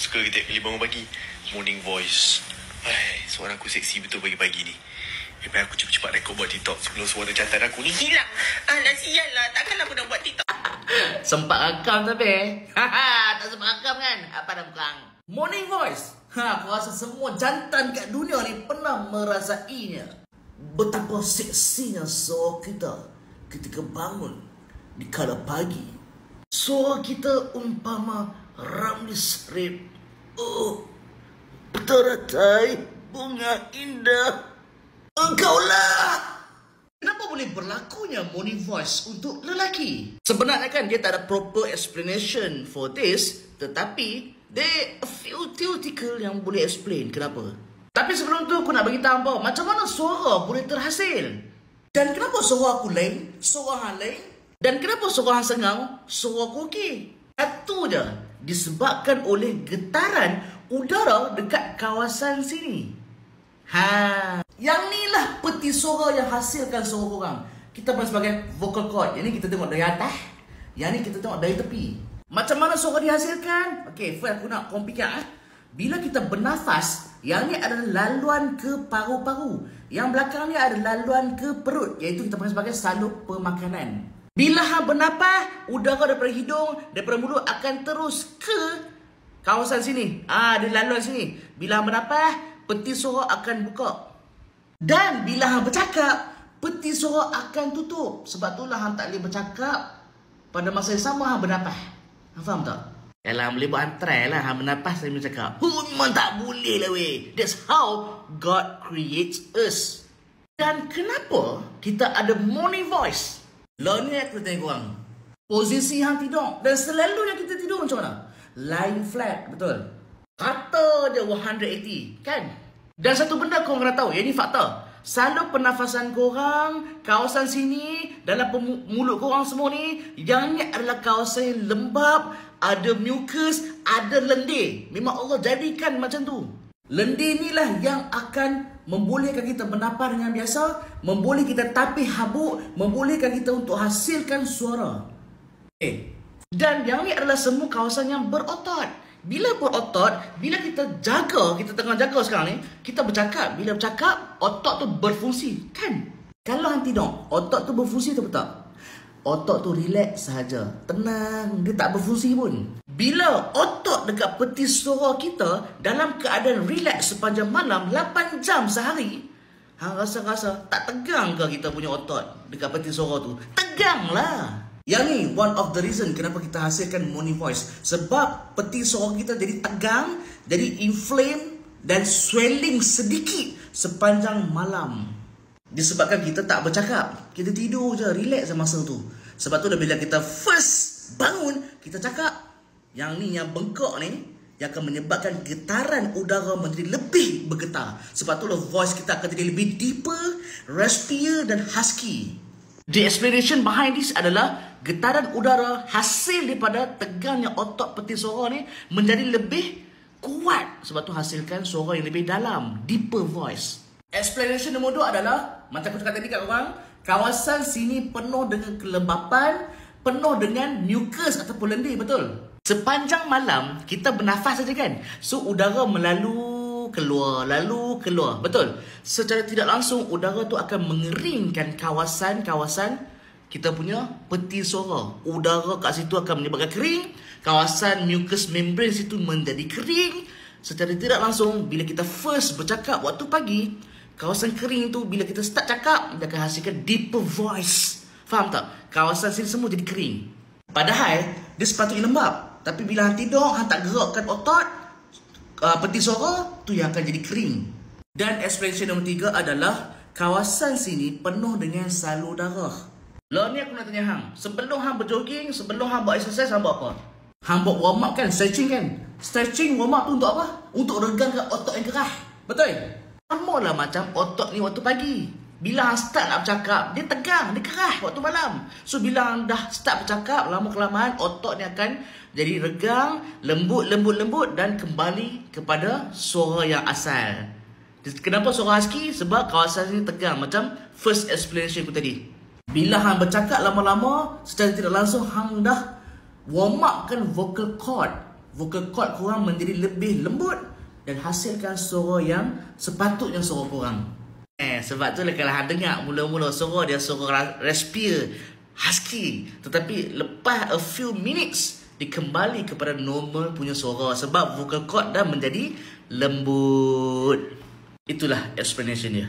suka tiap kali bangun pagi. Morning voice. Suara aku seksi betul pagi-pagi ni. Lepas aku cepat-cepat rekod buat TikTok sebelum suara jantan aku ni hilang. Alah sial lah. Takkan aku nak buat TikTok. Sempat rakam tapi tak sempat rakam kan? Apa dah bukan? Morning voice. Aku rasa semua jantan kat dunia ni pernah merasainya. Betapa seksinya suara kita ketika bangun di kala pagi. Suara kita umpama ramli strip. Oh, teratai bunga indah. Engkaulah. Kenapa boleh berlakunya morning voice untuk lelaki? Sebenarnya kan dia tak ada proper explanation for this, tetapi there a few theoretical yang boleh explain kenapa. Tapi sebelum tu aku nak bagi tahu macam mana suara boleh terhasil. Dan kenapa suara aku lain, suara hang lain? Dan kenapa suara hang sengau, suara aku okey? Satu je, disebabkan oleh getaran udara dekat kawasan sini. Yang ni lah peti suara yang hasilkan suara korang. Kita panggil sebagai vocal cord. Yang ni kita tengok dari atas, yang ni kita tengok dari tepi. Macam mana suara dihasilkan? Okay, first aku nak kompikan. Bila kita bernafas, yang ni adalah laluan ke paru-paru, yang belakang ni adalah laluan ke perut, iaitu kita panggil sebagai salur pemakanan. Bila hang bernafas, udara daripada hidung, daripada mulut akan terus ke kawasan sini. Di laluan sini. Bila hang bernafas, peti suara akan buka. Dan bila hang bercakap, peti suara akan tutup. Sebab itulah hang tak boleh bercakap pada masa yang sama hang bernafas. Hang faham tak? Yalah, boleh buat try lah hang bernafas sambil bercakap. Memang tak boleh lah weh. That's how God creates us. Dan kenapa kita ada morning voice? Lah ni aku tanya korang. Posisi hang tidur. Dan selalunya kita tidur macam mana? Lying flat, betul? Kata je 180, kan? Dan satu benda korang kena tahu, yang ni fakta. Salur pernafasan korang, kawasan sini, dalam mulut korang semua ni, yang ni adalah kawasan yang lembab, ada mucus, ada lendir. Memang Allah jadikan macam tu. Lendir ni lah yang akan membolehkan kita bernafas dengan biasa, memboleh kita tapis habuk, membolehkan kita untuk hasilkan suara. Dan yang ni adalah semua kawasan yang berotot. Bila berotot, bila kita jaga, kita tengah jaga sekarang ni, kita bercakap. Bila bercakap, otot tu berfungsi, kan? Kalau hang tidur, otot tu berfungsi atau tak? Otot tu relax sahaja, tenang, dia tak berfungsi pun. Bila otot dekat peti suara kita dalam keadaan relax sepanjang malam 8 jam sehari, hang rasa-rasa tak tegang ke kita punya otot dekat peti suara tu? Tegang lah. Yang ni one of the reason kenapa kita hasilkan morning voice. Sebab peti suara kita jadi tegang, jadi inflame dan swelling sedikit sepanjang malam. Disebabkan kita tak bercakap, kita tidur je, relax masa tu. Sebab tu bila kita first bangun, kita cakap. Yang ni, yang bengkak ni, yang akan menyebabkan getaran udara menjadi lebih bergetar. Sebab tu voice kita akan jadi lebih deeper, raspier dan husky. The explanation behind this adalah getaran udara hasil daripada tegangnya otot peti suara ni menjadi lebih kuat. Sebab tu hasilkan suara yang lebih dalam, deeper voice. Explanation nombor 2 adalah, macam aku cakap tadi kat korang, kawasan sini penuh dengan kelembapan, penuh dengan mucus ataupun lendir, betul? Sepanjang malam kita bernafas saja kan? So udara lalu keluar, betul? Secara tidak langsung udara tu akan mengeringkan kawasan-kawasan kita punya peti suara. Udara kat situ akan menyebabkan kering, kawasan mucous membrane situ menjadi kering. Secara tidak langsung bila kita first bercakap waktu pagi, kawasan kering tu bila kita start cakap, dia akan hasilkan deeper voice. Faham tak? Kawasan sini semua jadi kering. Padahal dia sepatutnya lembab. Tapi bila hang tidur, hang tak gerakkan otot peti suara, tu yang akan jadi kering. Dan explanation nombor 3 adalah kawasan sini penuh dengan salur darah. Lah ni aku nak tanya hang, sebelum hang berjogging, sebelum hang buat exercise, hang buat apa? Hang buat warm up kan, stretching kan? Stretching warm up tu untuk apa? Untuk regangkan otot yang gerah. Betul? Sama lah macam otot ni waktu pagi. Bila hang start nak bercakap, dia tegang, dia kerah waktu malam. So bila hang dah start bercakap, lama-kelamaan otot ni akan jadi regang, lembut dan kembali kepada suara yang asal. Kenapa suara husky? Sebab kawasan ni tegang, macam first explanation aku tadi. Bila hang bercakap lama-lama, secara tidak langsung hang dah warm up kan vocal cord. vocal cord korang menjadi lebih lembut dan hasilkan suara yang sepatutnya suara korang. Sebab tu lah kalau hang dengar mula-mula suara dia suara raspier, husky, tetapi lepas a few minutes dikembali kepada normal punya suara sebab vocal cord dah menjadi lembut. Itulah explanation dia.